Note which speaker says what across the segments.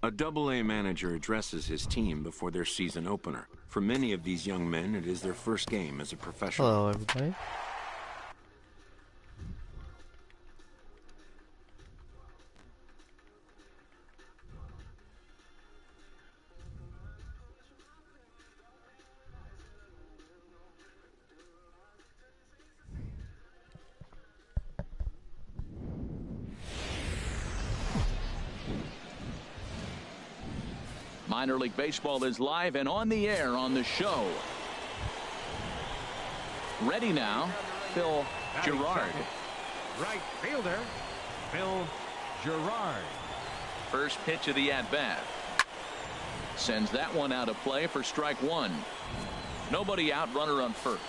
Speaker 1: A Double-A manager addresses his team before their season opener. For many of these young men, it is their first game as a professional.
Speaker 2: Hello, everybody.
Speaker 3: Minor League Baseball is live and on the air on the show. Ready now, Phil Gerard.
Speaker 4: Right fielder, Phil Gerard.
Speaker 3: First pitch of the at-bat. Sends that one out of play for strike one. Nobody out, runner on first.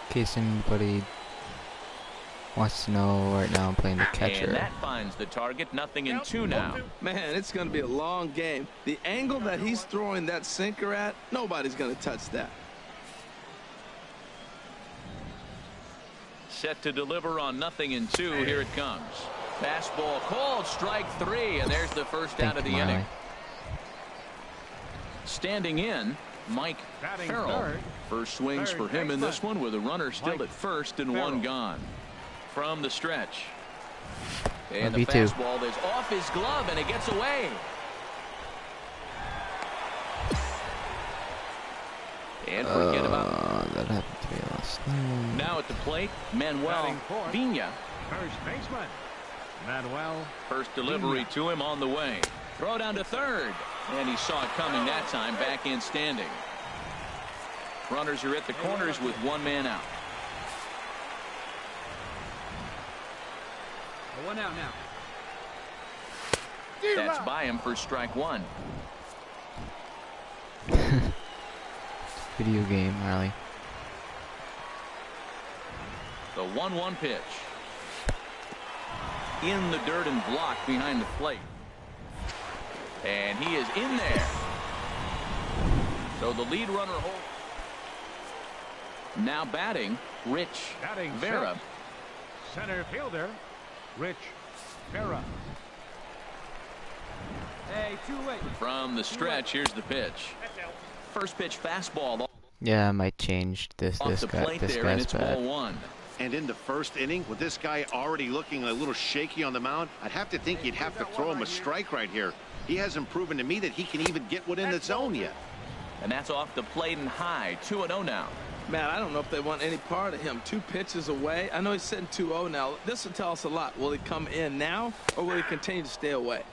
Speaker 2: In case anybody wants to know, right now I'm playing the catcher.
Speaker 3: And that finds the target. 0-2 now.
Speaker 5: Man, it's going to be a long game. The angle that he's throwing that sinker at, nobody's going to touch that.
Speaker 3: Set to deliver on 0-2. Here it comes. Fastball called, strike three, and there's the first out of the inning. Standing in, Mike Farrell. First swings for him in this one with a runner still at first and one gone. From the stretch. And the fastball is off his glove and it gets away. And forget about
Speaker 2: that happened to me last night.
Speaker 3: Now at the plate, Manuel Vina.
Speaker 4: First baseman, Manuel.
Speaker 3: First delivery to him on the way. Throw down to third. And he saw it coming that time, back in standing. Runners are at the corners with one man out.
Speaker 6: One out now.
Speaker 3: That's by him for strike one.
Speaker 2: Video game, Marlee.
Speaker 3: The 1-1 pitch. In the dirt and blocked behind the plate. And he is in there. So the lead runner holds. Now batting, Rich Vera.
Speaker 4: Center fielder, Rich Vera.
Speaker 6: Hey, 2-8.
Speaker 3: From the stretch, here's the pitch. First pitch fastball.
Speaker 2: Yeah, I might change this
Speaker 3: Off the plate there, and it's ball one.
Speaker 7: And in the first inning, with this guy already looking a little shaky on the mound, I'd have to think you'd have to throw him a strike right here. He hasn't proven to me that he can even get within the zone yet.
Speaker 3: And that's off the plate and high. 2-0 now.
Speaker 5: Man, I don't know if they want any part of him. 2 pitches away. I know he's sitting 2-0 now. This will tell us a lot. Will he come in now, or will he continue to stay away?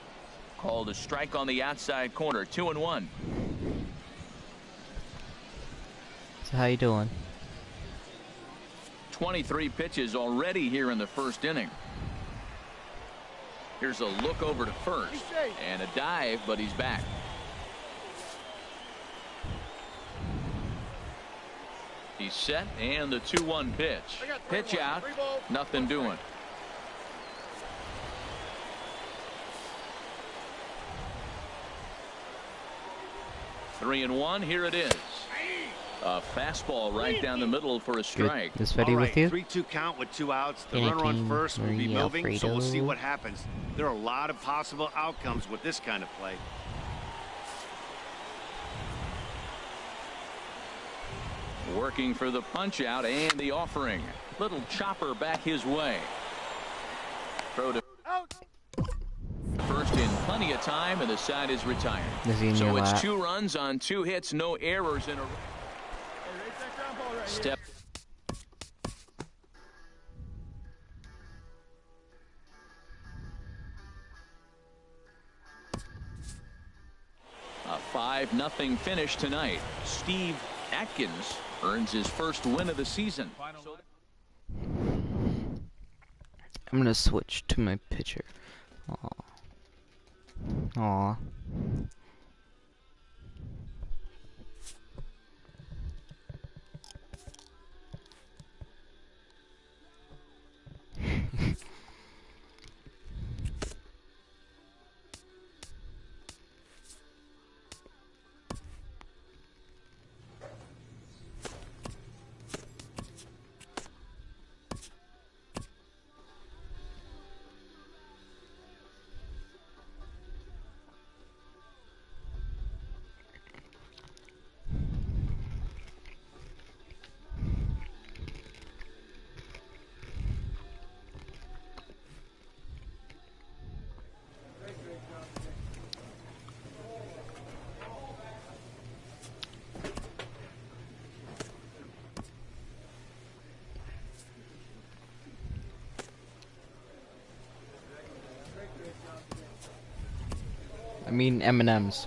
Speaker 3: Called a strike on the outside corner. 2-1.
Speaker 2: So how you doing?
Speaker 3: 23 pitches already here in the first inning. Here's a look over to first and a dive, but he's back. He's set, and the 2-1 pitch. Pitch out, nothing doing. Three and one, here it is. A fastball right down the middle for a strike.
Speaker 2: Is Fetty with you?
Speaker 7: 3-2 count with 2 outs. The runner on first will be moving, so we'll see what happens. There are a lot of possible outcomes with this kind of play.
Speaker 3: Working for the punch out and the offering. Little chopper back his way. Throw to first in plenty of time, and the side is retired. So it's 2 runs on 2 hits, no errors in a step. A 5-0 finish tonight. Steve Atkins earns his first win of the season.
Speaker 2: I'm gonna switch to my pitcher. Aw. I mean M&M's.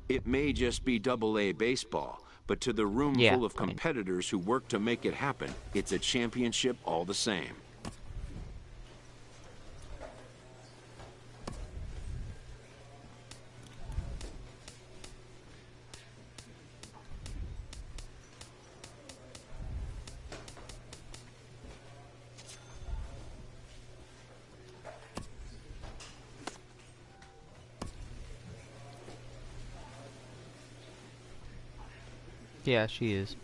Speaker 1: It may just be Double-A baseball, but to the room full of competitors who work to make it happen, it's a championship all the same.
Speaker 2: Yeah, she is.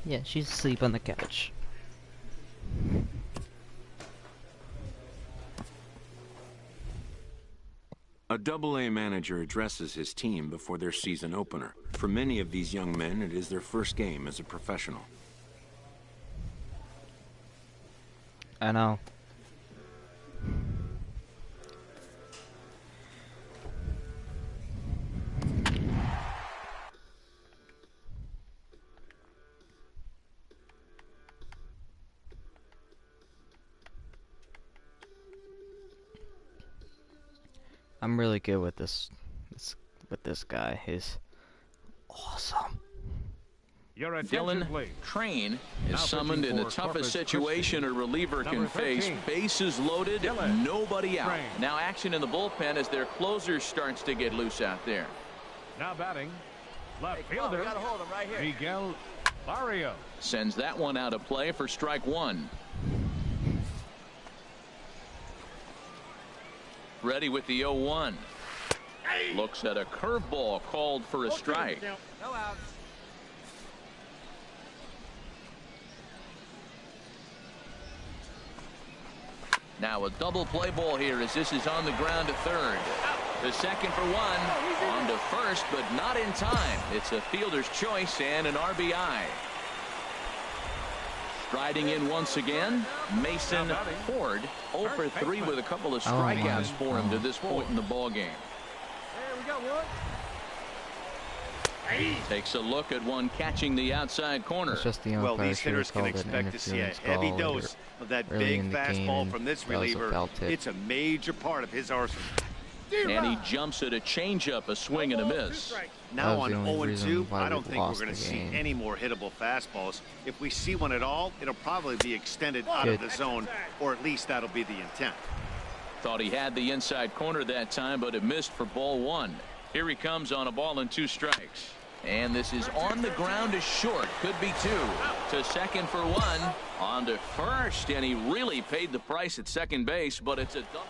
Speaker 2: Yeah, she's asleep on the couch.
Speaker 1: A Double-A manager addresses his team before their season opener. For many of these young men, it is their first game as a professional.
Speaker 2: I know. I'm really good with this guy. He's awesome.
Speaker 3: Dylan Train is summoned in the toughest situation a reliever can face. Bases loaded, nobody out. Now action in the bullpen as their closer starts to get loose out there.
Speaker 4: Now batting, left fielder, Miguel Barrio.
Speaker 3: Sends that one out of play for strike one. Ready with the 0-1. Looks at a curveball called for a strike.
Speaker 6: No outs.
Speaker 3: Now a double play ball here as this is on the ground to third. The second for one. On to first, but not in time. It's a fielder's choice and an RBI. Striding in once again, Mason Ford. 0 for 3 with a couple of strikeouts for him to this point in the ball game.
Speaker 6: Hey, we got one.
Speaker 3: Takes a look at one catching the outside corner.
Speaker 2: It's just the
Speaker 7: Well, these hitters can expect to see a heavy dose of that big fastball from this reliever. It's a major part of his arsenal.
Speaker 3: And he jumps at a changeup, a swing and a miss.
Speaker 7: Now on 0-2, I don't think we're going to see any more hittable fastballs. If we see one at all, it'll probably be extended out of the zone, or at least that'll be the intent.
Speaker 3: Thought he had the inside corner that time, but it missed for ball one. Here he comes on a ball and 2 strikes. And this is on the ground to short. Could be 2. To second for 1. On to first. And he really paid the price at second base, but it's a double.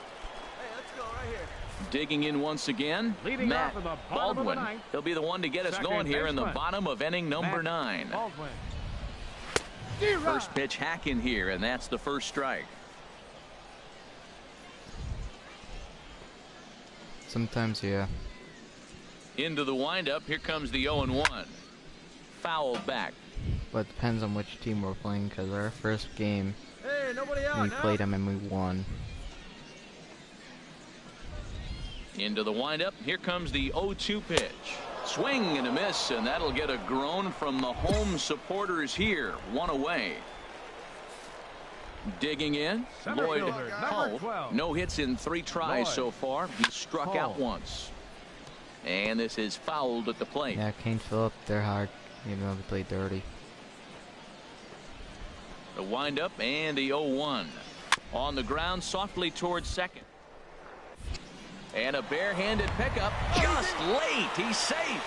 Speaker 6: Hey, let's go right here.
Speaker 3: Digging in once again,
Speaker 4: Leading
Speaker 3: Matt
Speaker 4: off in the
Speaker 3: Baldwin.
Speaker 4: ninth.
Speaker 3: He'll be the one to get us
Speaker 4: Second
Speaker 3: going here in the
Speaker 4: baseman,
Speaker 3: bottom of inning number 9.
Speaker 4: Baldwin.
Speaker 3: First pitch hacking here, and that's the first strike.
Speaker 2: Sometimes, yeah.
Speaker 3: Into the windup. Here comes the 0-1. Foul back.
Speaker 2: But it depends on which team we're playing, because our first game,
Speaker 6: Hey, nobody out.
Speaker 2: we played them and we won.
Speaker 3: Into the windup. Here comes the 0-2 pitch. Swing and a miss, and that'll get a groan from the home supporters here. 1 away. Digging in,
Speaker 4: Center
Speaker 3: Lloyd
Speaker 4: fielder,
Speaker 3: Hull.
Speaker 4: number 12.
Speaker 3: No hits in 3 tries
Speaker 4: Lloyd
Speaker 3: so far. He struck out
Speaker 4: Hull.
Speaker 3: once. And this is fouled at the plate.
Speaker 2: Yeah, Kane Phillip, they're hard, even though they play dirty.
Speaker 3: The windup and the 0-1. On the ground softly towards second. And a barehanded pickup just late. He's safe.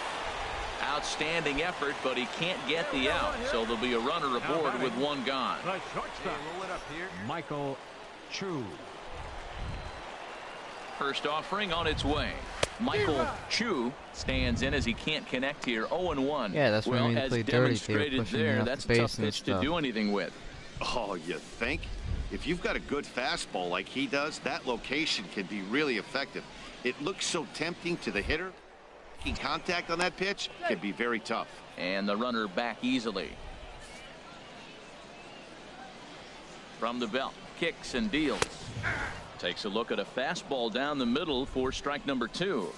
Speaker 3: Outstanding effort, but he can't get the out. So there'll be a runner aboard with 1 gone.
Speaker 4: The shortstop, Michael Chu.
Speaker 3: First offering on its way. Michael Chu stands in as he can't connect here. 0-1.
Speaker 2: Yeah, that's what I
Speaker 3: well,
Speaker 2: mean, they
Speaker 3: as
Speaker 2: play dirty. They were
Speaker 3: demonstrated
Speaker 2: pushing me
Speaker 3: there,
Speaker 2: off
Speaker 3: that's
Speaker 2: the
Speaker 3: a tough
Speaker 2: base and
Speaker 3: pitch to
Speaker 2: stuff.
Speaker 3: do anything with.
Speaker 7: Oh, you think? If you've got a good fastball like he does, that location can be really effective. It looks so tempting to the hitter. Making contact on that pitch can be very tough.
Speaker 3: And the runner back easily. From the belt, kicks and deals. Takes a look at a fastball down the middle for strike number 2.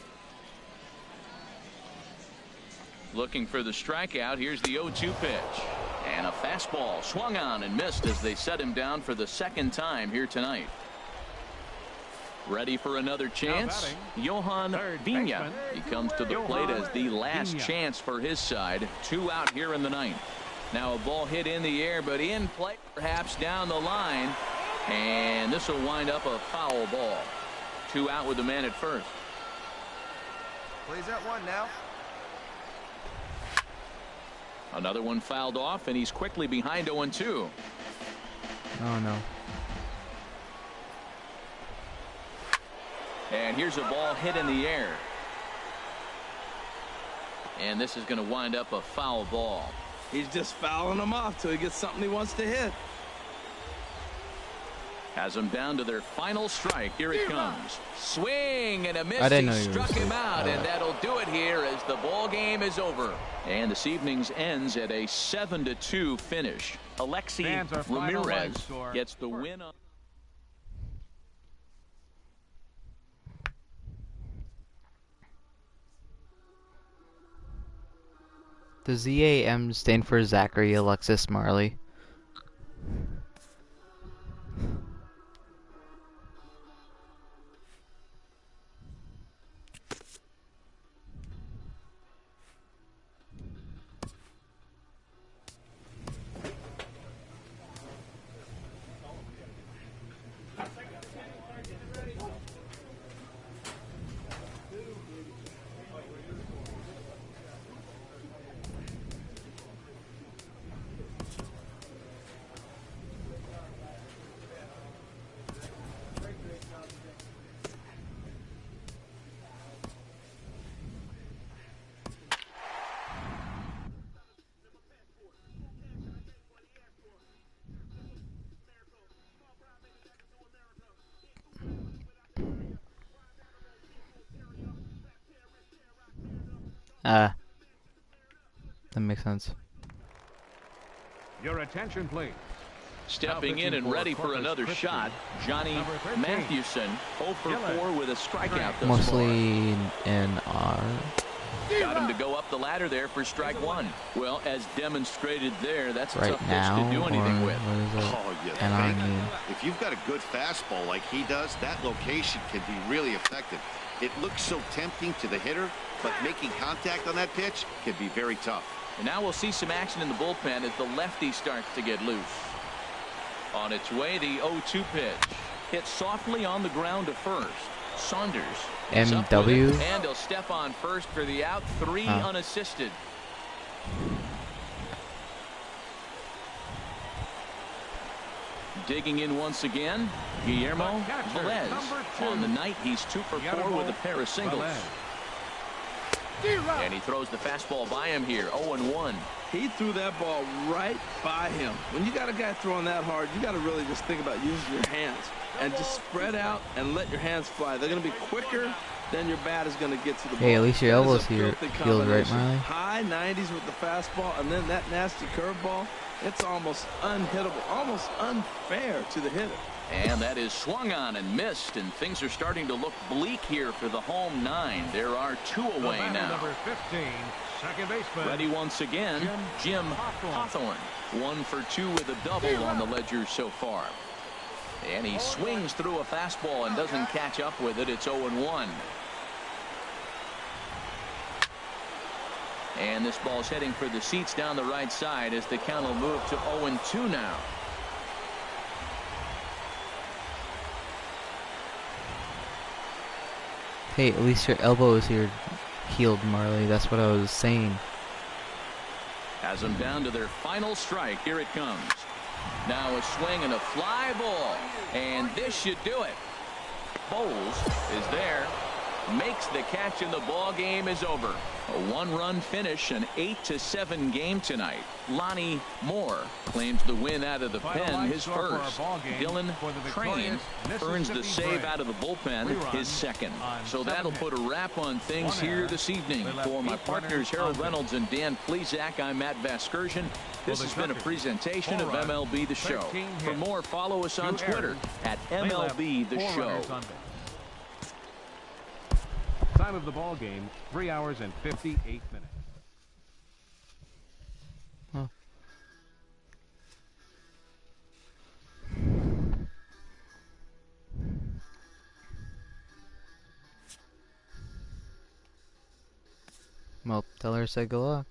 Speaker 3: Looking for the strikeout. Here's the 0-2 pitch. And a fastball swung on and missed as they set him down for the second time here tonight. Ready for another chance. Johan Vina. He comes to the plate as the last chance for his side. 2 out here in the 9th. Now a ball hit in the air, but in play, perhaps down the line. And this will wind up a foul ball. 2 out with the man at first.
Speaker 6: Plays that one now.
Speaker 3: Another one fouled off, and he's quickly behind 0-2.
Speaker 2: Oh, no.
Speaker 3: And here's a ball hit in the air. And this is going to wind up a foul ball.
Speaker 5: He's just fouling them off till he gets something he wants to hit.
Speaker 3: Has them down to their final strike. Here it comes. Swing and a miss.
Speaker 2: I didn't know
Speaker 3: he
Speaker 2: you
Speaker 3: struck
Speaker 2: were
Speaker 3: him out, and that'll do it here as the ball game is over. And this evening's ends at a 7-2 finish. Alexi Ramirez gets the win.
Speaker 2: The ZAM stand for Zachary Alexis Marlee. That makes sense.
Speaker 4: Your attention, please.
Speaker 3: Stepping in and ready for another shot, Johnny Mathewson, 0 for 4 with a strikeout thus
Speaker 2: Mostly in R.
Speaker 3: Got him to go up the ladder there for strike 1. Well, as demonstrated there, that's a
Speaker 2: right
Speaker 3: tough
Speaker 2: now,
Speaker 3: pitch to do anything with.
Speaker 7: Oh, yeah. If you've got a good fastball like he does, that location can be really effective. It looks so tempting to the hitter, but making contact on that pitch can be very tough.
Speaker 3: And now we'll see some action in the bullpen as the lefty starts to get loose. On its way, the 0-2 pitch. Hit softly on the ground to first. Saunders.
Speaker 2: MW.
Speaker 3: And he'll step on first for the out. 3 unassisted. Digging in once again, Guillermo Velez. On the night, he's 2 for 4 with a pair of singles. And he throws the fastball by him here, 0-1.
Speaker 5: He threw that ball right by him. When you got a guy throwing that hard, you got to really just think about using your hands and just spread out and let your hands fly. They're going to be quicker than your bat is going to get to the ball.
Speaker 2: Hey, at least your elbows here healed, right, Marlee?
Speaker 5: High 90s with the fastball, and then that nasty curveball. It's almost unhittable, almost unfair to the hitter.
Speaker 3: And that is swung on and missed, and things are starting to look bleak here for the home 9. There are 2 away now.
Speaker 4: Number 15, second baseman.
Speaker 3: Ready once again, Jim Hawthorne. 1 for 2 with a double on the ledger so far. And he swings through a fastball and doesn't catch up with it. It's 0-1. And this ball's heading for the seats down the right side as the count will move to 0-2 now.
Speaker 2: Hey, at least your elbows here healed, Marlee. That's what I was saying.
Speaker 3: Has them down to their final strike. Here it comes. Now a swing and a fly ball. And this should do it. Bowles is there. Makes the catch and the ball game is over. A one-run finish, an 8-7 game tonight. Lonnie Moore claims the win out of the pen, his first. Dylan Crane earns the save out of the bullpen, his second. So that'll put a wrap on things here this evening. For my partners Harold Reynolds and Dan Plesac, I'm Matt Vasgersian. This has been a presentation of MLB The Show. For more, follow us on Twitter at MLB The Show.
Speaker 4: Time of the ball game, 3 hours and 58 minutes.
Speaker 2: Huh. Well, tell her to say good luck.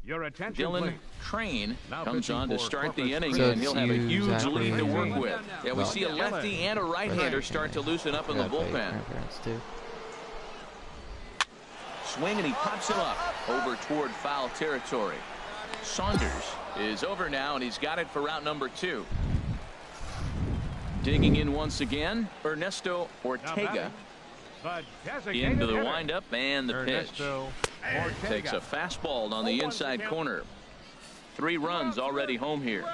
Speaker 4: Your attention,
Speaker 3: Dylan
Speaker 4: please.
Speaker 3: Crane
Speaker 4: Now
Speaker 3: comes on to start the inning,
Speaker 2: So
Speaker 3: and he'll have a huge
Speaker 2: exactly
Speaker 3: lead to work with. Yeah, we
Speaker 2: well,
Speaker 3: see a lefty and a right-hander start to loosen up in the bullpen. Swing, and he pops him up over toward foul territory. Saunders is over now, and he's got it for route number 2. Digging in once again, Ernesto Ortega. Into the windup and the pitch. Takes a fastball on the inside corner. 3 runs already home here.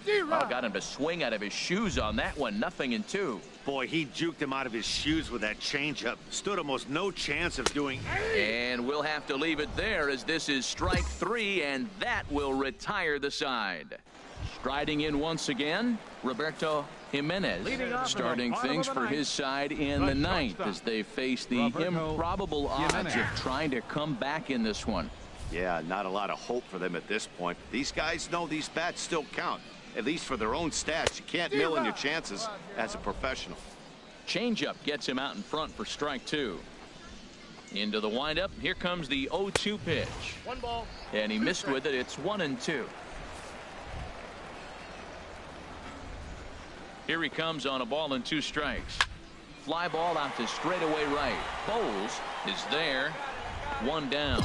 Speaker 3: Oh, got him to swing out of his shoes on that one. 0-2.
Speaker 7: Boy, he juked him out of his shoes with that changeup. Stood almost no chance of doing.
Speaker 3: And we'll have to leave it there, as this is strike 3, and that will retire the side. Striding in once again, Roberto Jimenez, starting things for his side in the 9th as they face the improbable odds of trying to come back in this one.
Speaker 7: Yeah, not a lot of hope for them at this point. These guys know these bats still count, at least for their own stats. You can't mill in your chances as a professional.
Speaker 3: Changeup gets him out in front for strike 2. Into the windup. Here comes the 0-2 pitch.
Speaker 6: 1 ball.
Speaker 3: And he missed with it. It's 1-2. Here he comes on a ball and 2 strikes. Fly ball out to straightaway right. Bowles is there. 1 down.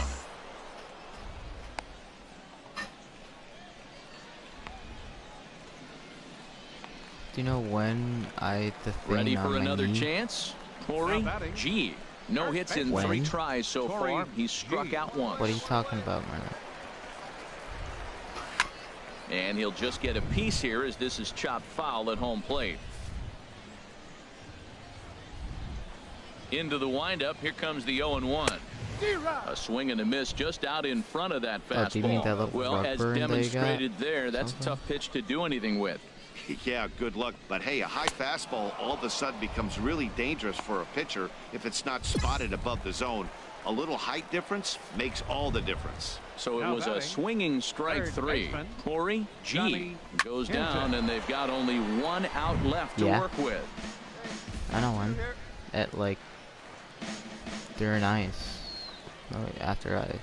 Speaker 2: Do you know when
Speaker 3: ready for another chance? Corey G. No hits in 3 tries so far. He's struck out once.
Speaker 2: What are you talking about, Marley?
Speaker 3: And he'll just get a piece here, as this is chopped foul at home plate. Into the windup. Here comes the 0-1. A swing and a miss just out in front of that fastball.
Speaker 2: Do you mean that
Speaker 3: well, as demonstrated there, that's a tough pitch to do anything with.
Speaker 7: Yeah, good luck. But hey, a high fastball all of a sudden becomes really dangerous for a pitcher if it's not spotted above the zone. A little height difference makes all the difference.
Speaker 3: So it was a swinging strike 3. Corey G goes down, and they've got only 1 out left to work with.
Speaker 2: I know one. At like during ice. No, wait, after ice.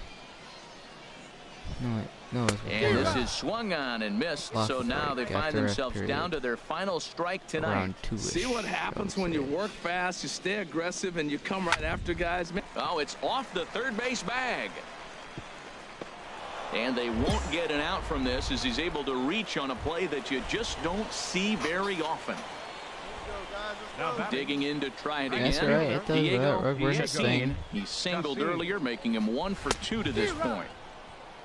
Speaker 2: No, wait. No,
Speaker 3: and this is swung on and missed. So now they find themselves down to their final strike tonight.
Speaker 5: See what happens when you work fast, you stay aggressive, and you come right after guys.
Speaker 3: Oh, it's off the third base bag. And they won't get an out from this, as he's able to reach on a play that you just don't see very often. Digging in to try it again.
Speaker 2: That's right. It does
Speaker 3: Diego, he singled earlier, making him 1 for 2 to this point.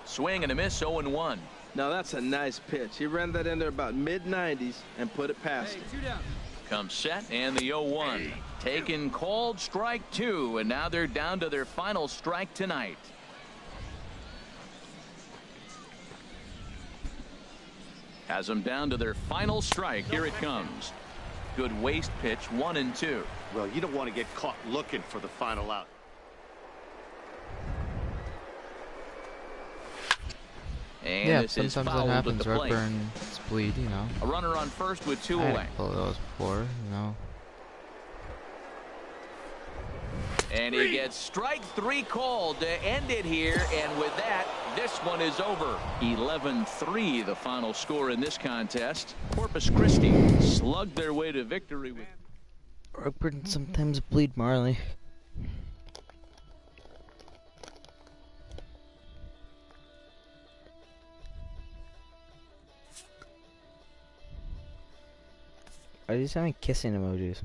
Speaker 3: Swing and a miss, 0-1.
Speaker 5: Now that's a nice pitch. He ran that in there about mid-90s and put it past him.
Speaker 3: Comes set, and the 0-1. Taken, called, strike 2, and now they're down to their final strike tonight. Has them down to their final strike. Here it comes. Good waist pitch, 1-2.
Speaker 7: Well, you don't want to get caught looking for the final out.
Speaker 3: And
Speaker 2: yeah,
Speaker 3: this is
Speaker 2: sometimes that
Speaker 3: fouled at
Speaker 2: happens.
Speaker 3: the plate.
Speaker 2: Heartburn, spleen, you know.
Speaker 3: A runner on first with 2
Speaker 2: I
Speaker 3: away.
Speaker 2: had pulled those before, you know.
Speaker 3: And he gets strike 3 called to end it here. And with that, this one is over. 11-3, the final score in this contest. Corpus Christi slugged their way to victory with.
Speaker 2: Heartburn sometimes bleed Marley. Are these having kissing emojis?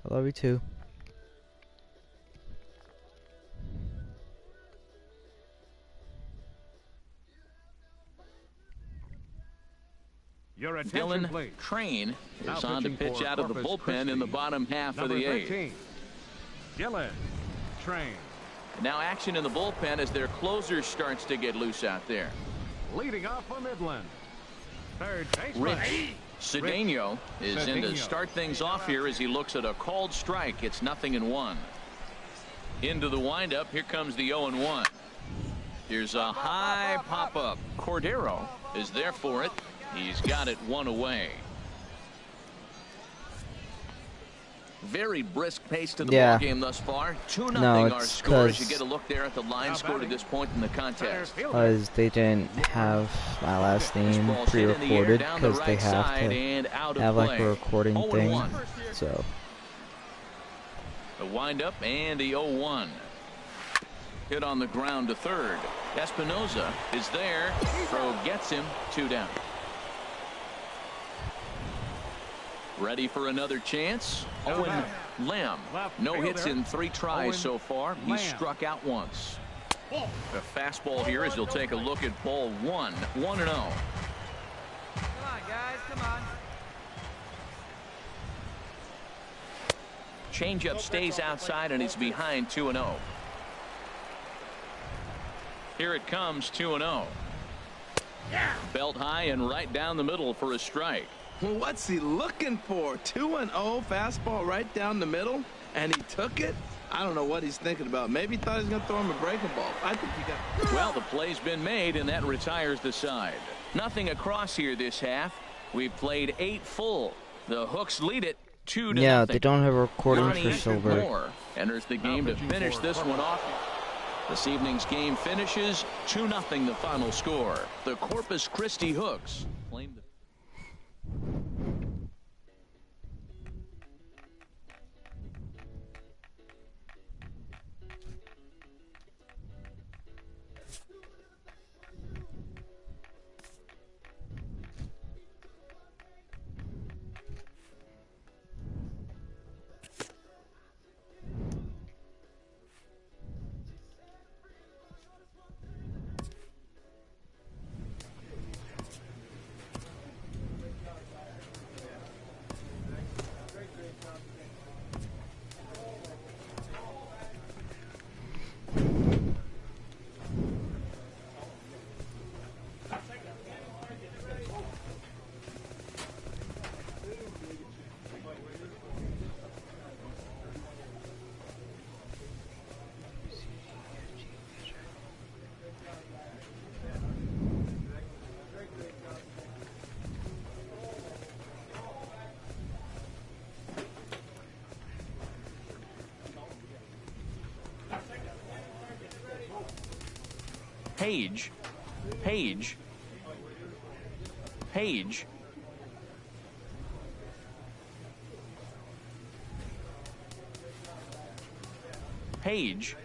Speaker 2: I love you too.
Speaker 4: Your attention,
Speaker 3: Dylan
Speaker 4: please.
Speaker 3: Train
Speaker 4: Now
Speaker 3: is on to
Speaker 4: pitching
Speaker 3: pitch
Speaker 4: for
Speaker 3: out of the
Speaker 4: Corpus
Speaker 3: bullpen in the
Speaker 4: Christi,
Speaker 3: bottom half of
Speaker 4: number
Speaker 3: the 8th.
Speaker 4: 13, Dylan Train.
Speaker 3: Now action in the bullpen as their closer starts to get loose out there.
Speaker 4: Leading off for Midland, third baseman.
Speaker 3: Rich Cedeno is in to start things off here as he looks at a called strike. It's 0-1. Into the windup. Here comes the 0-1. Here's a high pop-up. Cordero is there for it. He's got it 1 away. Very brisk pace to the ball game thus far. 2-0 our score as you get a look there at the line score to this point in the contest.
Speaker 2: Because they didn't have my last name pre-recorded because they have to have like a recording thing. So
Speaker 3: the windup and the 0-1. Hit on the ground to third. Espinoza is there. Throw gets him. 2 down. Ready for another chance. Owen Lamb. No hits in 3 tries so far. He's struck out once. The fastball here as you'll take a look at ball 1. 1-0.
Speaker 6: Come on, guys. Come on.
Speaker 3: Changeup stays outside and he's behind 2-0. Here it comes, 2-0. Belt high and right down the middle for a strike.
Speaker 5: Well, what's he looking for? 2-0 fastball right down the middle, and he took it. I don't know what he's thinking about. Maybe he thought he was going to throw him a breaking ball. I think he got.
Speaker 3: Well, the play's been made, and that retires the side. Nothing across here this half. We've played 8 full. The Hooks lead it 2-0.
Speaker 2: yeah, they don't have a recording
Speaker 3: Johnny
Speaker 2: for Silver.
Speaker 3: Moore enters the game to finish this one off. This evening's game finishes 2-0 the final score. The Corpus Christi Hooks claim the. Page. Page. Page. Page.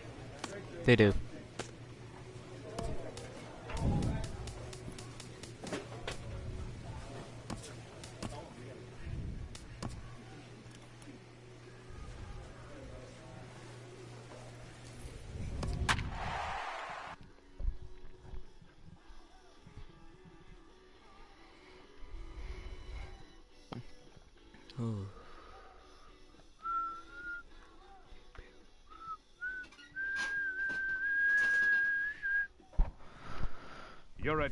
Speaker 2: They do.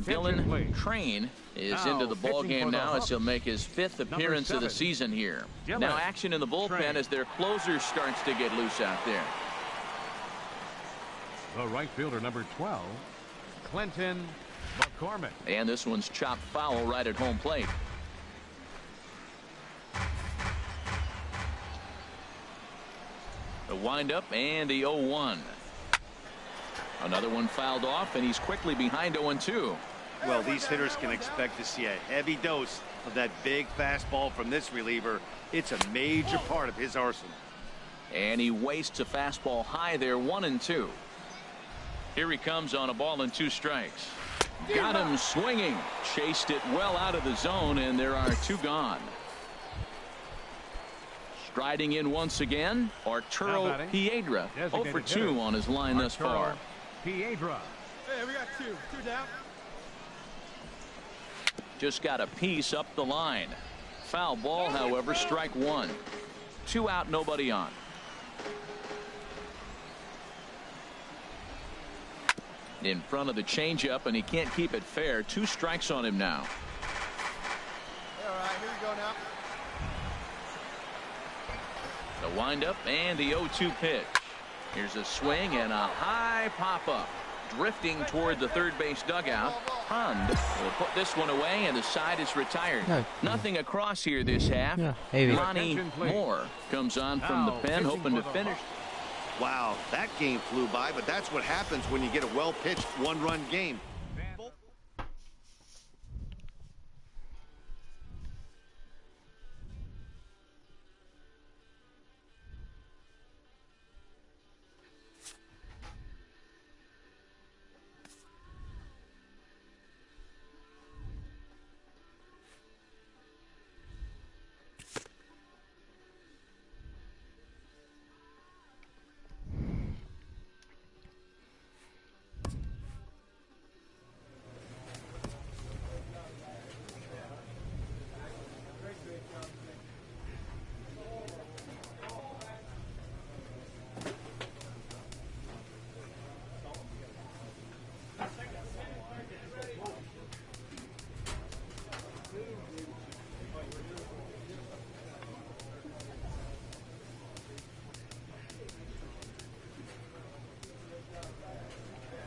Speaker 3: Dylan Train is into the ball game now as he'll make his 5th appearance of the season here. Now action in the bullpen as their closer starts to get loose out there.
Speaker 4: The right fielder, number 12, Clinton McCormick.
Speaker 3: And this one's chopped foul right at home plate. The windup and the 0-1. Another one fouled off, and he's quickly behind 0-2.
Speaker 7: Well, these hitters can expect to see a heavy dose of that big fastball from this reliever. It's a major part of his arsenal.
Speaker 3: And he wastes a fastball high there, 1-2. Here he comes on a ball and 2 strikes. Got him swinging. Chased it well out of the zone, and there are 2 gone. Striding in once again, Arturo Piedra, 0-for-2 on his line thus far.
Speaker 4: Piedra.
Speaker 6: Hey, we got 2 down.
Speaker 3: Just got a piece up the line. Foul ball, however, strike 1. 2 out, nobody on. In front of the changeup, and he can't keep it fair. 2 strikes on him now.
Speaker 6: All right, here we go now.
Speaker 3: The windup and the 0-2 pitch. Here's a swing and a high pop-up. Drifting toward the third base dugout. Hund will put this one away, and the side is retired. Nothing across here this half. Lonnie Moore comes on from the pen, hoping to finish.
Speaker 7: Wow, that game flew by, but that's what happens when you get a well-pitched 1-run game.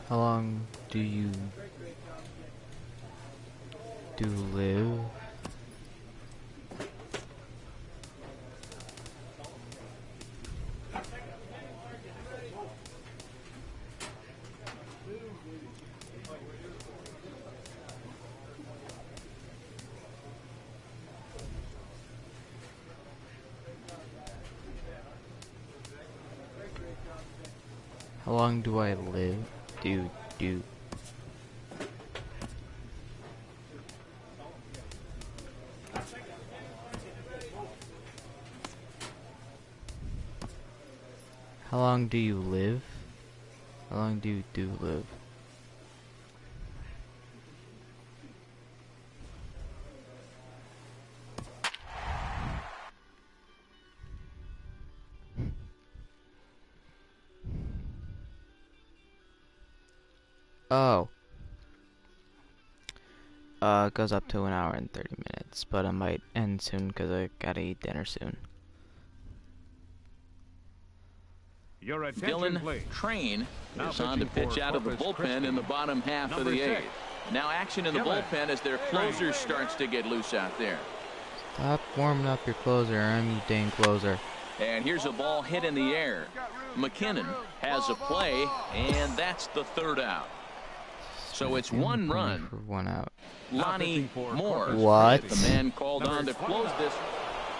Speaker 2: How long do you live? How long do I live? Do. How long do you live? How long do you live? Oh. It goes up to 1 hour and 30 minutes, but I might end soon because I gotta eat dinner soon.
Speaker 3: Dylan Train is on to pitch out of the bullpen in the bottom half of the 8th. Now action in the bullpen as their closer starts to get loose out there.
Speaker 2: Stop warming up your closer. I'm your dang closer.
Speaker 3: And here's a ball hit in the air. McKinnon has a play, and that's the 3rd out. So it's 1 run
Speaker 2: for 1 out.
Speaker 3: Lonnie Moore,
Speaker 2: what?
Speaker 3: The man called on to close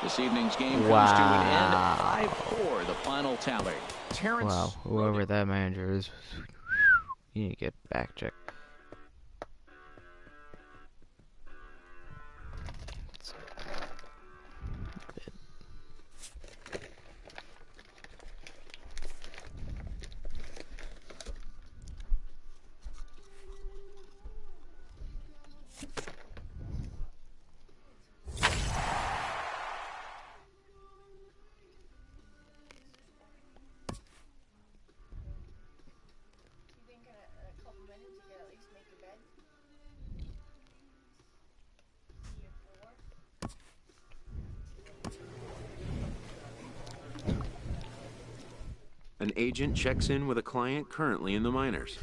Speaker 3: this evening's game comes to an end. 5-4, the final tally. Terrence.
Speaker 2: Wow, whoever that manager is, you need to get back checked.
Speaker 1: An agent checks in with a client currently in the minors.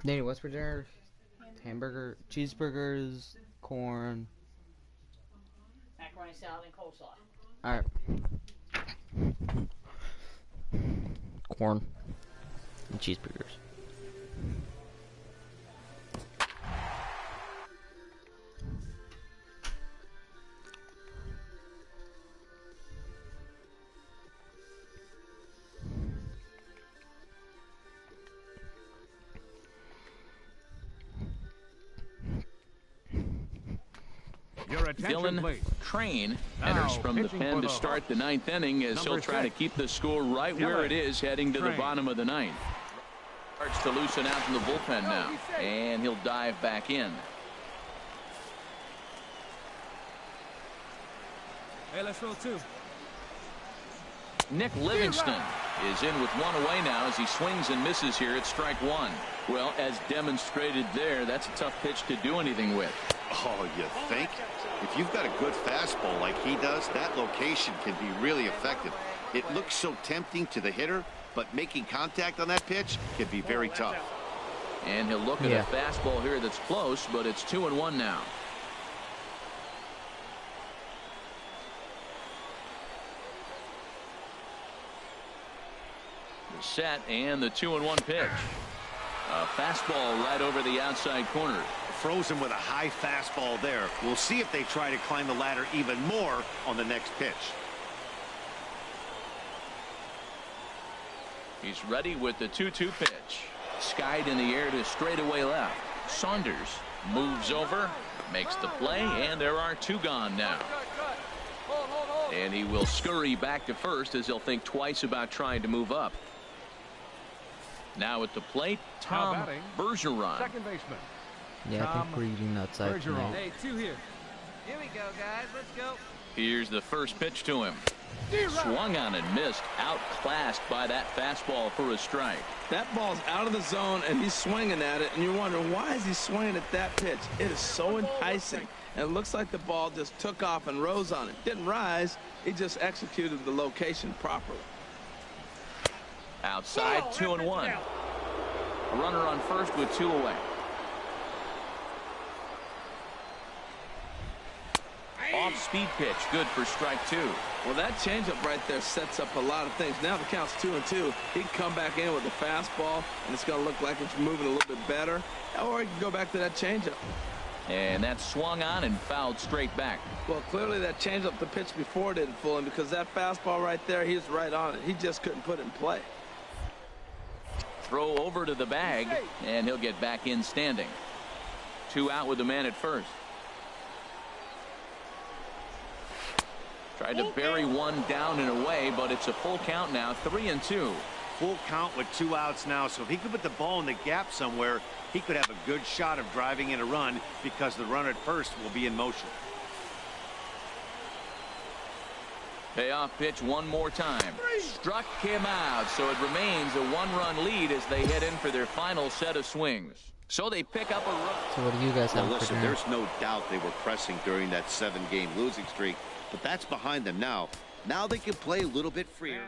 Speaker 2: Danny, what's for dinner? Hamburger, cheeseburgers, corn.
Speaker 8: Macaroni salad and coleslaw.
Speaker 2: Alright. Corn and cheeseburgers.
Speaker 3: Dylan Train enters from the pen to start the ninth inning as he'll try to keep the score right where it is heading to the bottom of the ninth. Starts to loosen out from the bullpen now, and he'll dive back in.
Speaker 6: Hey, let's roll two.
Speaker 3: Nick Livingston is in with one away now as he swings and misses here at strike one. Well, as demonstrated there, that's a tough pitch to do anything with.
Speaker 7: Oh, you think? If you've got a good fastball like he does, that location can be really effective. It looks so tempting to the hitter, but making contact on that pitch can be very tough.
Speaker 3: And he'll look at a fastball here that's close, but it's 2-1 now. The set and the 2-1 pitch. A fastball right over the outside corner.
Speaker 7: Frozen with a high fastball there. We'll see if they try to climb the ladder even more on the next pitch.
Speaker 3: He's ready with the 2-2 pitch. Skied in the air to straightaway left. Saunders moves over, makes the play, and there are two gone now. And he will scurry back to first as he'll think twice about trying to move up. Now at the plate, Tom Bergeron.
Speaker 4: Second baseman.
Speaker 2: Yeah, I think we're eating outside tonight.
Speaker 6: Hey, two here.
Speaker 8: Here we go, guys. Let's go.
Speaker 3: Here's the first pitch to him. Swung on and missed. Outclassed by that fastball for a strike.
Speaker 5: That ball's out of the zone, and he's swinging at it, and you're wondering, why is he swinging at that pitch? It is so enticing, and it looks like the ball just took off and rose on it. Didn't rise. He just executed the location properly.
Speaker 3: Outside, 2-1. A runner on first with two away. Off-speed pitch, good for strike two.
Speaker 5: Well, that changeup right there sets up a lot of things. Now the count's 2-2. He can come back in with a fastball, and it's going to look like it's moving a little bit better. Or he can go back to that changeup.
Speaker 3: And that swung on and fouled straight back.
Speaker 5: Well, clearly that changeup the pitch before didn't fool him, because that fastball right there, he was right on it. He just couldn't put it in play.
Speaker 3: Throw over to the bag, and he'll get back in standing. Two out with the man at first. Tried to bury one down and away, but it's a full count now, 3-2.
Speaker 7: Full count with two outs now, so if he could put the ball in the gap somewhere, he could have a good shot of driving in a run because the runner at first will be in motion.
Speaker 3: Payoff pitch one more time. Struck him out, so it remains a one-run lead as they head in for their final set of swings. So they pick up a run.
Speaker 2: So what do you guys have?
Speaker 7: Well, listen, there's no doubt they were pressing during that 7-game losing streak, but that's behind them now. Now they can play a little bit freer.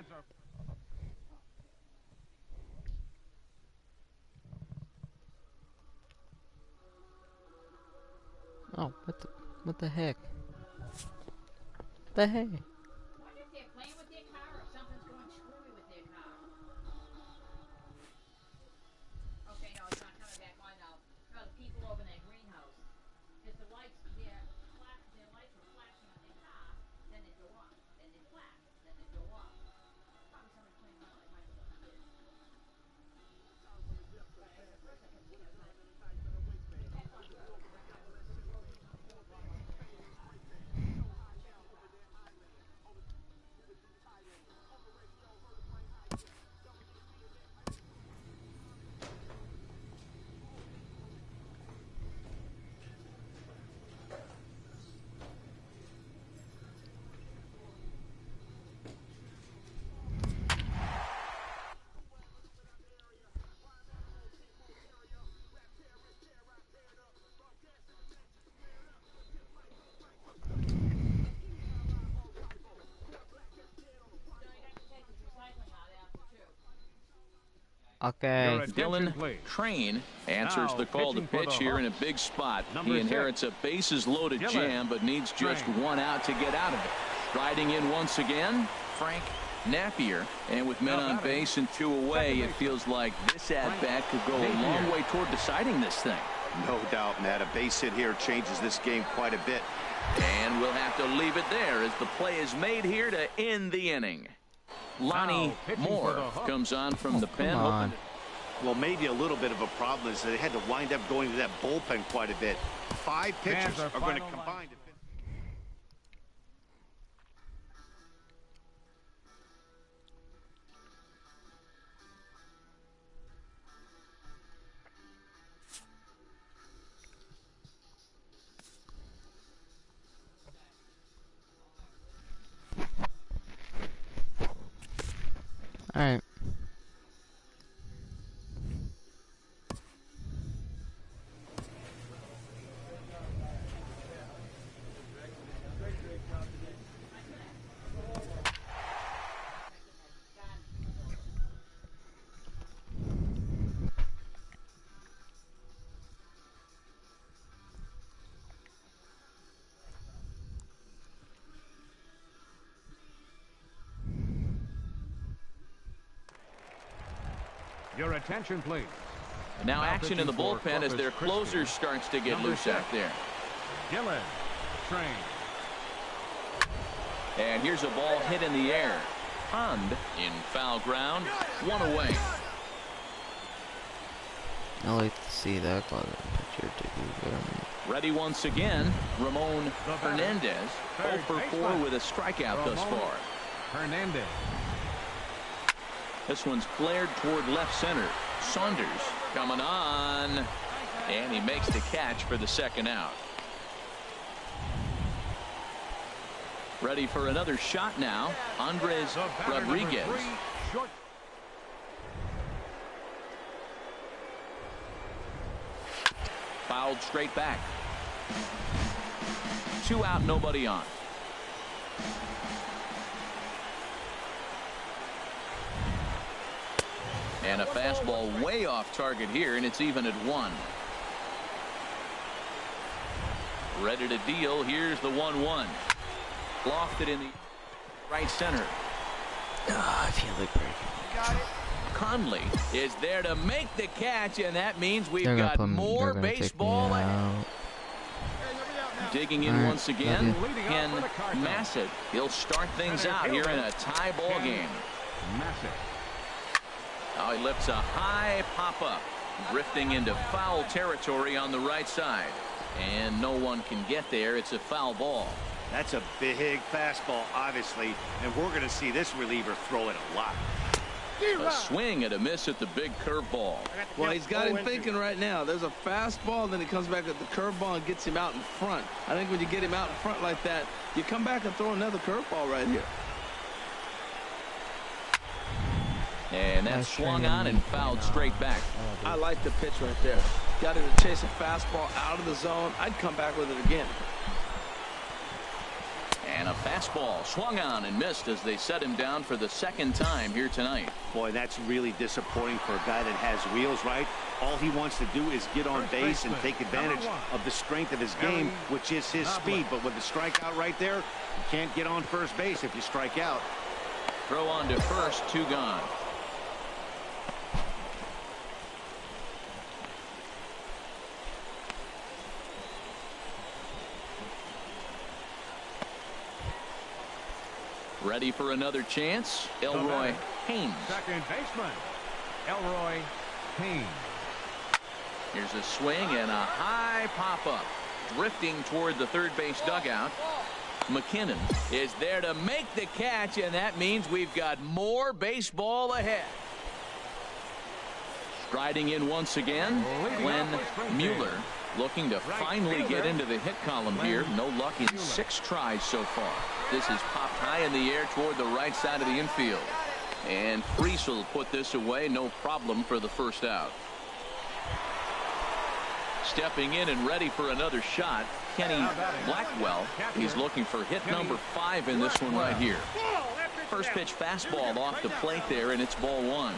Speaker 2: Oh, what the heck? The heck? Okay.
Speaker 3: Dylan Train answers the call to pitch here in a big spot. He inherits a bases-loaded jam, but needs just one out to get out of it. Riding in once again, Frank Napier, and with men on base and 2 away, it feels like this at-bat could go a long way toward deciding this thing.
Speaker 7: No doubt, Matt. A base hit here changes this game quite a bit.
Speaker 3: And we'll have to leave it there as the play is made here to end the inning. Lonnie Moore comes on from the pen.
Speaker 7: Well, maybe a little bit of a problem is that they had to wind up going to that bullpen quite a bit. 5 pitchers are going to combine.
Speaker 2: All right.
Speaker 4: Your attention, please.
Speaker 3: Now action in the bullpen as their closer starts to get loose out there.
Speaker 4: Dylan Train.
Speaker 3: And here's a ball hit in the air. Pond in foul ground. 1 away.
Speaker 2: I like to see that picture too.
Speaker 3: Ready once again, Ramon Hernandez. 0 for 4 with a strikeout thus far.
Speaker 4: Hernandez.
Speaker 3: This one's flared toward left center. Saunders coming on. And he makes the catch for the second out. Ready for another shot now. Andres Rodriguez. Fouled straight back. 2 out, nobody on. And a fastball way off target here, and it's even at 1. Ready to deal. Here's the 1-1. Lofted in the right center.
Speaker 2: I feel like breaking.
Speaker 3: Conley is there to make the catch, and that means we've got more baseball ahead. Digging in once again, Ken Massett. He'll start things out here in a tie ball game. Now he lifts a high pop-up, drifting into foul territory on the right side. And no one can get there. It's a foul ball.
Speaker 7: That's a big fastball, obviously, and we're going to see this reliever throw it a lot.
Speaker 3: A swing and a miss at the big curveball.
Speaker 5: Well, he's got him thinking right now. There's a fastball, and then he comes back at the curveball and gets him out in front. I think when you get him out in front like that, you come back and throw another curveball right here.
Speaker 3: And that's swung on and fouled straight back.
Speaker 5: I like the pitch right there. Got him to chase a fastball out of the zone. I'd come back with it again.
Speaker 3: And a fastball swung on and missed as they set him down for the second time here tonight.
Speaker 7: Boy, that's really disappointing for a guy that has wheels, right? All he wants to do is get on base and take advantage of the strength of his game, which is his speed. But with the strikeout right there, you can't get on first base if you strike out.
Speaker 3: Throw on to first, 2 gone. Ready for another chance, Elroy Haynes.
Speaker 4: Second baseman, Elroy Haynes.
Speaker 3: Here's a swing and a high pop-up, drifting toward the third base dugout. McKinnon is there to make the catch, and that means we've got more baseball ahead. Striding in once again, Glenn Mueller, looking to finally get into the hit column here. No luck in 6 tries so far. This is popped high in the air toward the right side of the infield. And Freese will put this away, no problem for the first out. Stepping in and ready for another shot, Kenny Blackwell. He's looking for hit number 5 in this one right here. First pitch fastball off the plate there, and it's ball 1.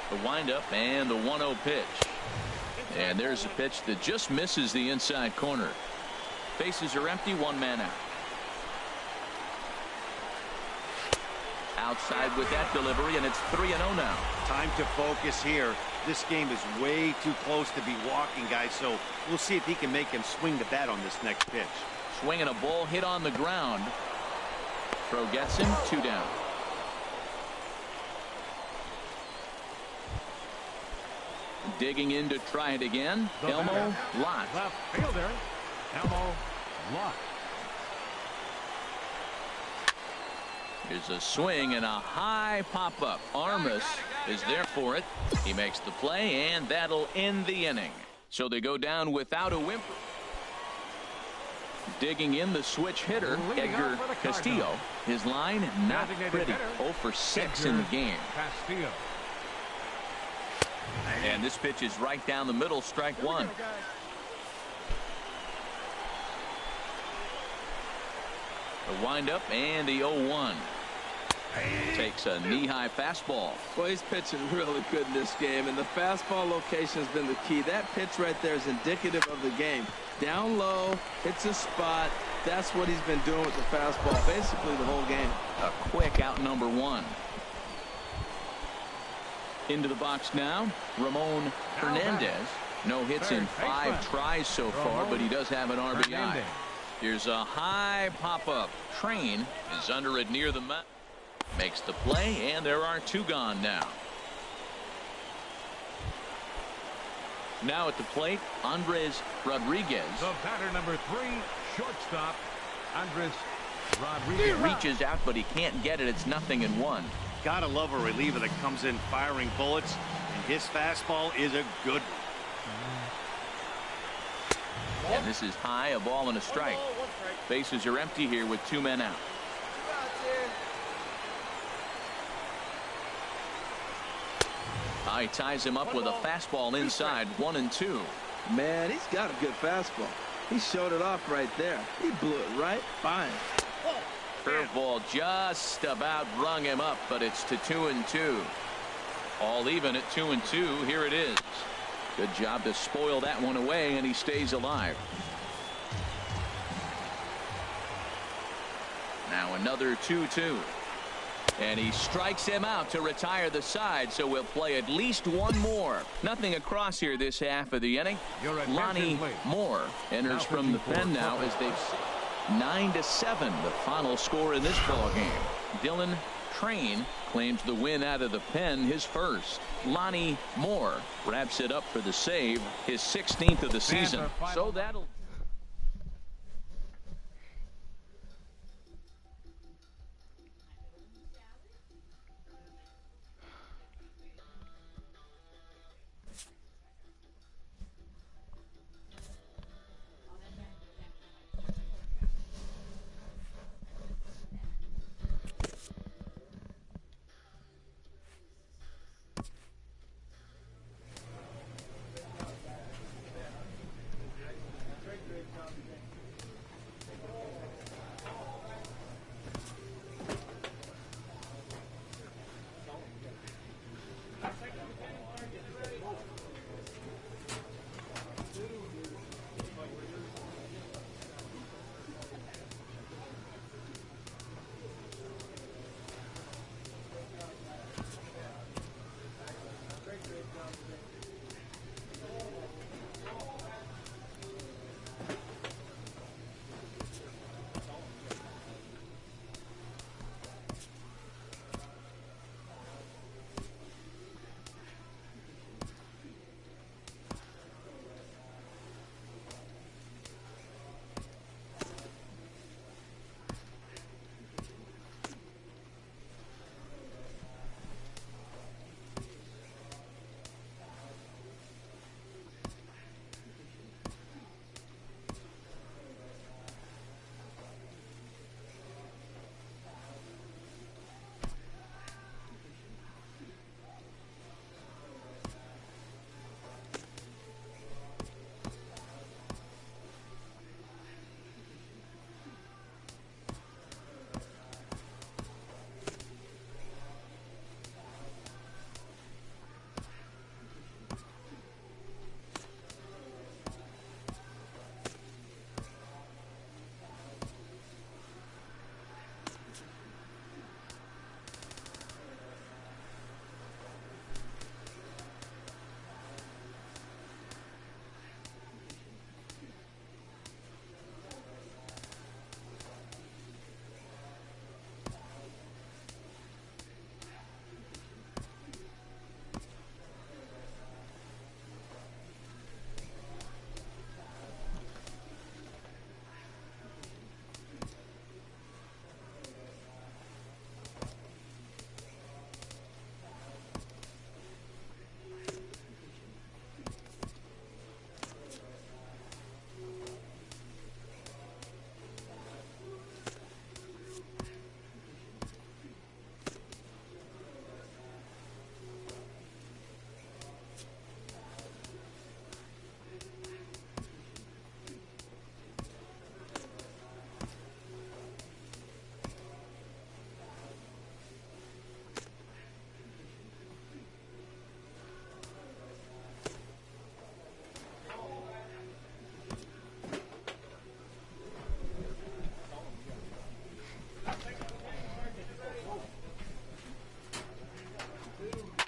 Speaker 3: The windup and the 1-0 pitch. And there's a pitch that just misses the inside corner. Bases are empty, one man out. Outside with that delivery, and it's 3-0 now.
Speaker 7: Time to focus here. This game is way too close to be walking, guys, so we'll see if he can make him swing the bat on this next pitch.
Speaker 3: Swinging a ball hit on the ground. Throw gets him, 2 down. Digging in to try it again. Elmo Lott.
Speaker 4: Left fielder, Elmo Lott.
Speaker 3: Here's a swing and a high pop-up. Armas is there for it. He makes the play, and that'll end the inning. So they go down without a whimper. Digging in the switch hitter, Edgar Castillo. His line, not pretty. 0 for 6 in the game.
Speaker 4: Castillo.
Speaker 3: And this pitch is right down the middle, strike 1. The windup and the 0-1. Takes a knee-high fastball.
Speaker 5: Well, he's pitching really good in this game, and the fastball location has been the key. That pitch right there is indicative of the game. Down low, hits a spot. That's what he's been doing with the fastball basically the whole game.
Speaker 3: A quick out number 1. Into the box now, Ramon Hernandez. No hits in 5 tries so far, but he does have an RBI. Here's a high pop-up. Train is under it near the mound. Makes the play, and there are 2 gone now. Now at the plate, Andres Rodriguez.
Speaker 4: The batter number 3, shortstop, Andres Rodriguez.
Speaker 3: Reaches out, but he can't get it. It's 0-1.
Speaker 7: Gotta love a reliever that comes in firing bullets, and his fastball is a good one.
Speaker 3: And this is high, a ball and a strike. Bases are empty here with 2 men out. He ties him up with a fastball inside, 1-2.
Speaker 5: Man, he's got a good fastball. He showed it off right there. He blew it right by him.
Speaker 3: Curveball just about rung him up, but it's to 2-2. All even at 2-2. Here it is. Good job to spoil that one away, and he stays alive. Now another 2-2. And he strikes him out to retire the side, so we'll play at least 1 more. Nothing across here this half of the inning. Lonnie Moore enters from the pen now as they've 9-7, the final score in this ball game. Dylan Train claims the win out of the pen, his first. Lonnie Moore wraps it up for the save, his 16th of the season. So that'll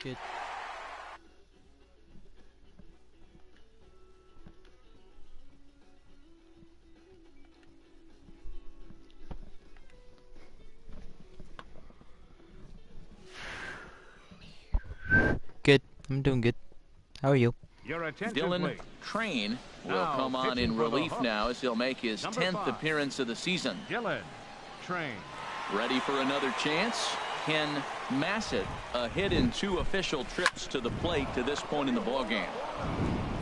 Speaker 2: Good. Good. I'm doing good. How are you?
Speaker 4: Your attention,
Speaker 3: Dylan
Speaker 4: please.
Speaker 3: Train will
Speaker 4: Now,
Speaker 3: come on
Speaker 4: pitching
Speaker 3: in
Speaker 4: for the
Speaker 3: relief
Speaker 4: Hawks.
Speaker 3: now as he'll make his
Speaker 4: Number
Speaker 3: 10th
Speaker 4: 5.
Speaker 3: appearance of the season.
Speaker 4: Dylan Train.
Speaker 3: Ready for another chance. Ken Massett, a hit in 2 official trips to the plate to this point in the ballgame.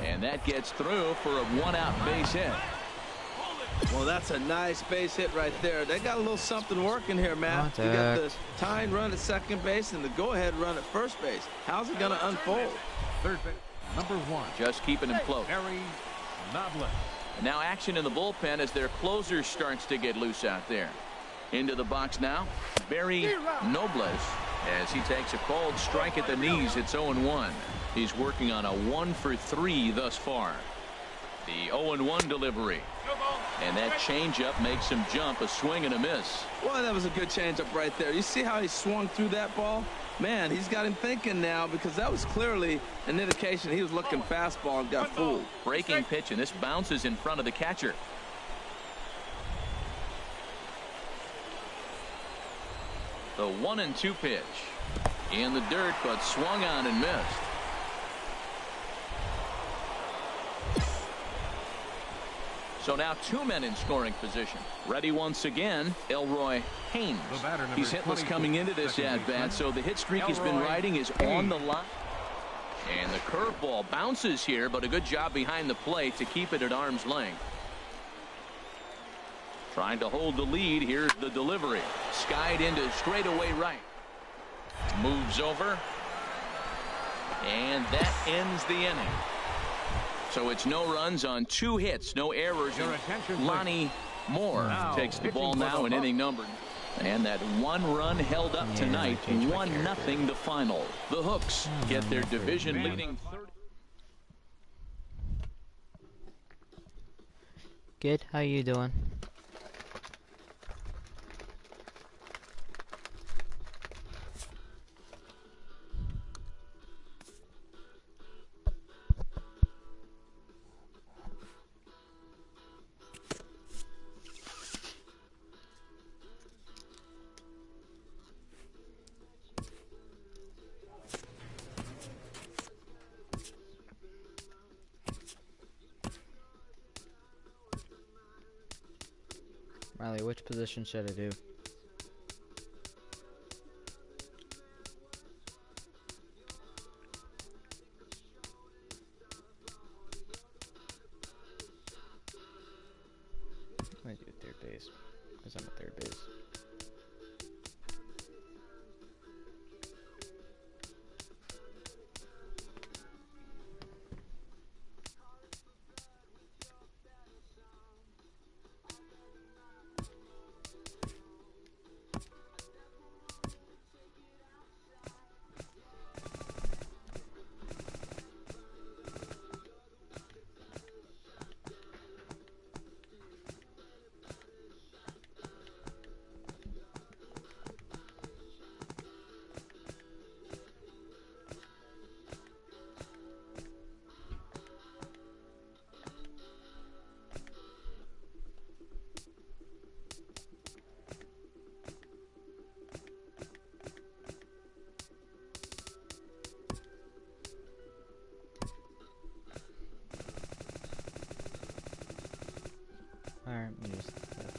Speaker 3: And that gets through for a 1-out base hit.
Speaker 5: Well, that's a nice base hit right there. They got a little something working here, Matt. You got the tying run at second base and the go-ahead run at first base. How's it going to unfold?
Speaker 4: Third base, number 1.
Speaker 3: Just keeping him close.
Speaker 4: Barry Nobles.
Speaker 3: Now action in the bullpen as their closer starts to get loose out there. Into the box now, Barry Nobles, as he takes a cold strike at the knees. It's 0-1. He's working on a 1-for-3 thus far. The 0-1 delivery. And that changeup makes him jump, a swing and a miss.
Speaker 5: Well, that was a good changeup right there. You see how he swung through that ball? Man, he's got him thinking now, because that was clearly an indication he was looking fastball and got fooled.
Speaker 3: Breaking pitch, and this bounces in front of the catcher. The 1-2 pitch. In the dirt, but swung on and missed. So now 2 men in scoring position. Ready once again, Elroy Haynes. He's hitless coming into this at-bat, so the hit streak he's been riding is on the line. And the curveball bounces here, but a good job behind the plate to keep it at arm's length. Trying to hold the lead. Here's the delivery. Skied into straightaway right. Moves over. And that ends the inning. So it's no runs on 2 hits, no errors. Lonnie Moore takes the ball now in inning number. And that 1 run held up tonight. 1-0 the final. The Hooks get their division leading 30.
Speaker 2: Good. How you doing? Marlee, which position should I do? I do third base, because I'm a third base. Alright, let me use that.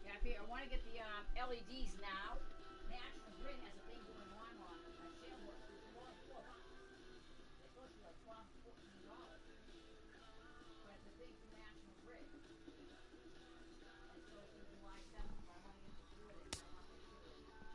Speaker 8: Yeah, I want to get the LEDs now. National Grid has a thing going on a sale board. It's more than $4. It's supposed to be like $12, $14. But it's a thing from National Grid. And so through July 7th, I want to get to do it. I want to make sure that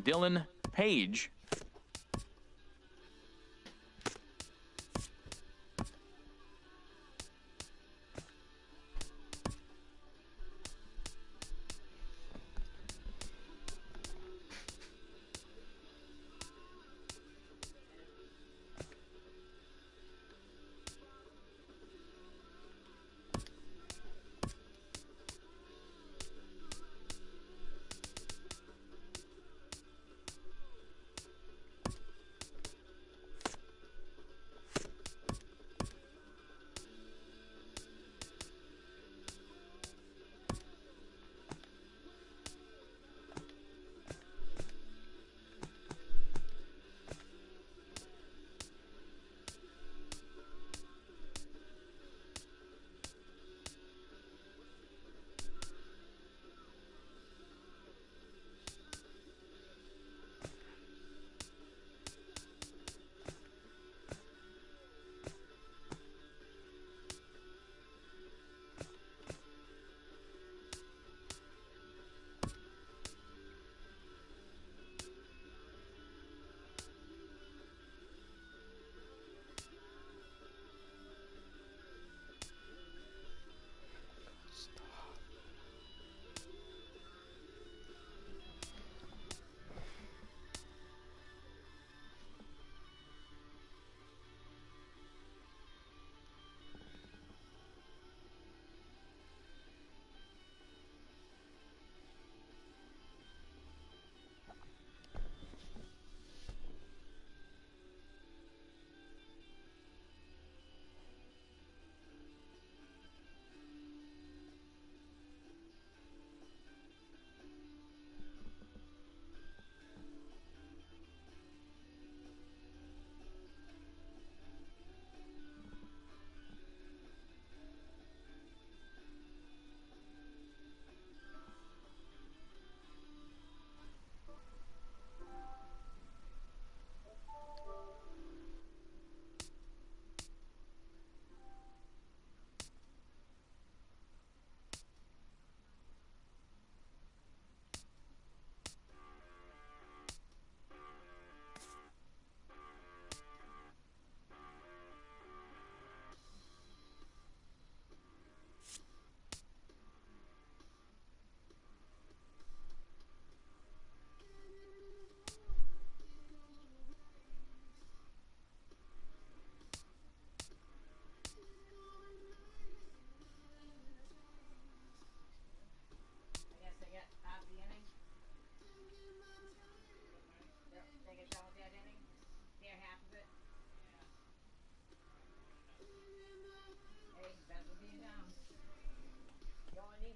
Speaker 3: Dylan Page.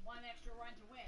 Speaker 8: One extra run to win.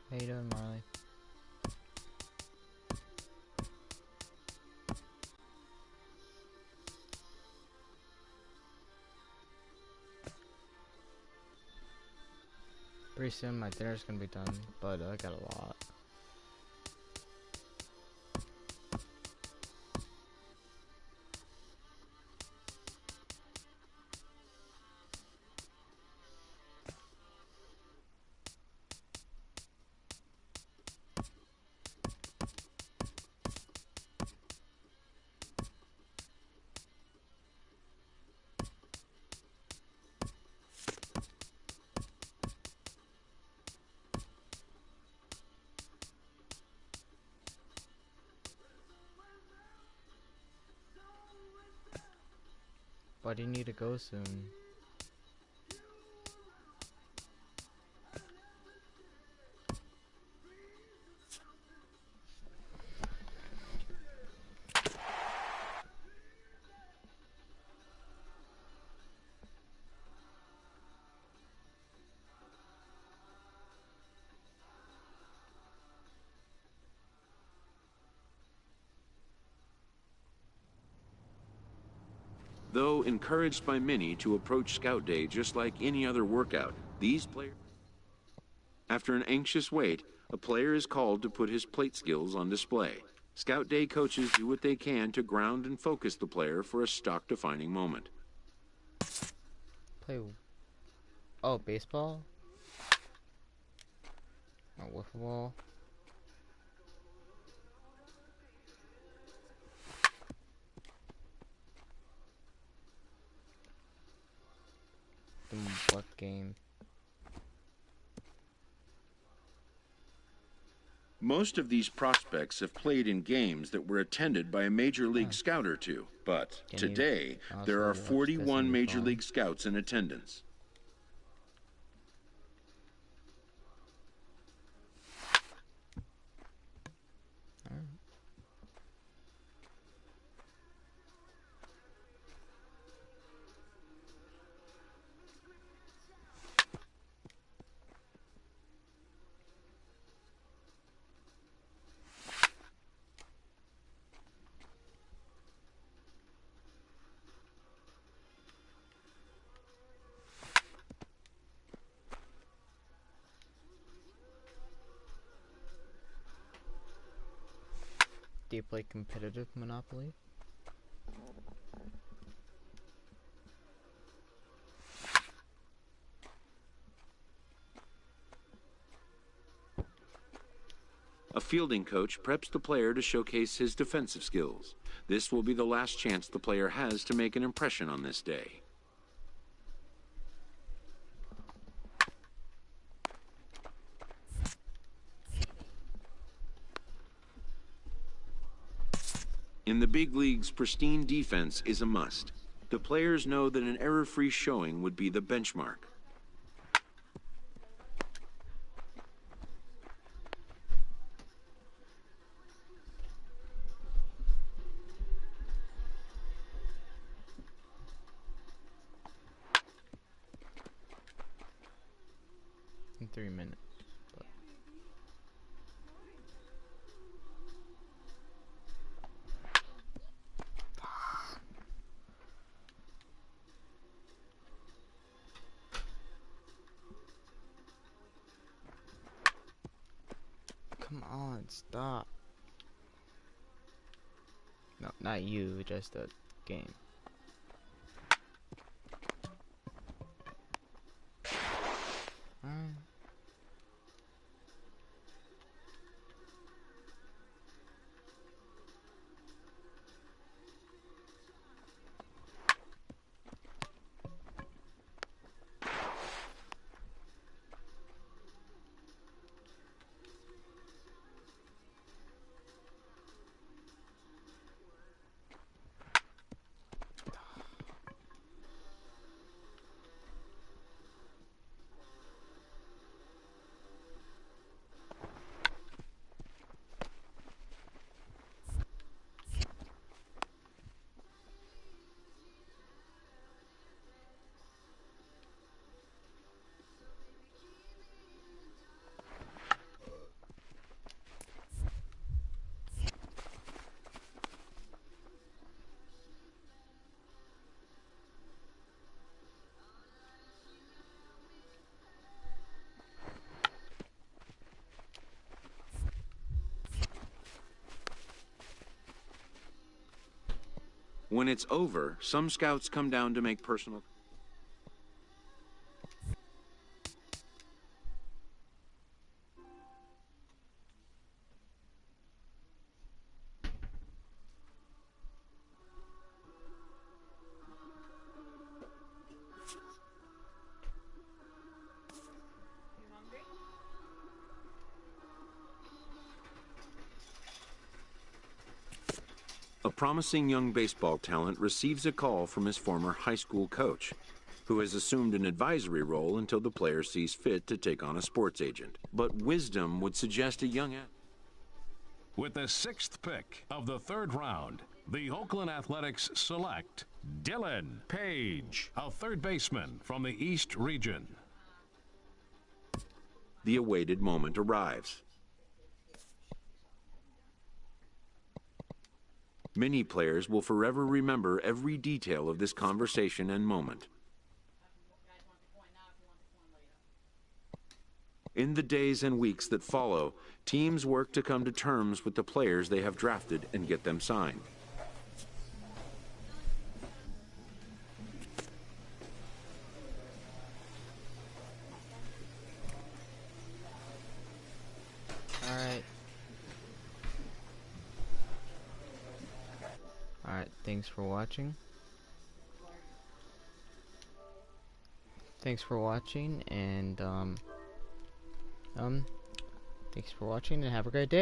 Speaker 2: How you doing, Marley? Pretty soon my dinner's gonna be done, but I got a lot. Why do you need to go soon?
Speaker 1: Though encouraged by many to approach Scout Day just like any other workout, these players... After an anxious wait, a player is called to put his plate skills on display. Scout Day coaches do what they can to ground and focus the player for a stock-defining moment.
Speaker 2: Play... Oh, baseball? Oh, wiffle ball? What game?
Speaker 1: Most of these prospects have played in games that were attended by a Major League Scout or two, but today there are 41 Major League Scouts in attendance.
Speaker 2: Do you play competitive Monopoly?
Speaker 1: A fielding coach preps the player to showcase his defensive skills. This will be the last chance the player has to make an impression on this day. In the big leagues, pristine defense is a must. The players know that an error-free showing would be the benchmark.
Speaker 2: In 3 minutes. Come on, stop. No, not you, just the game.
Speaker 1: When it's over, some scouts come down to make personal. A promising young baseball talent receives a call from his former high school coach, who has assumed an advisory role until the player sees fit to take on a sports agent. But wisdom would suggest a young
Speaker 4: With the 6th pick of the 3rd round, the Oakland Athletics select Dylan Page, a third baseman from the East region.
Speaker 1: The awaited moment arrives. Many players will forever remember every detail of this conversation and moment. In the days and weeks that follow, teams work to come to terms with the players they have drafted and get them signed.
Speaker 2: Alright, thanks for watching. Thanks for watching, and thanks for watching, and have a great day.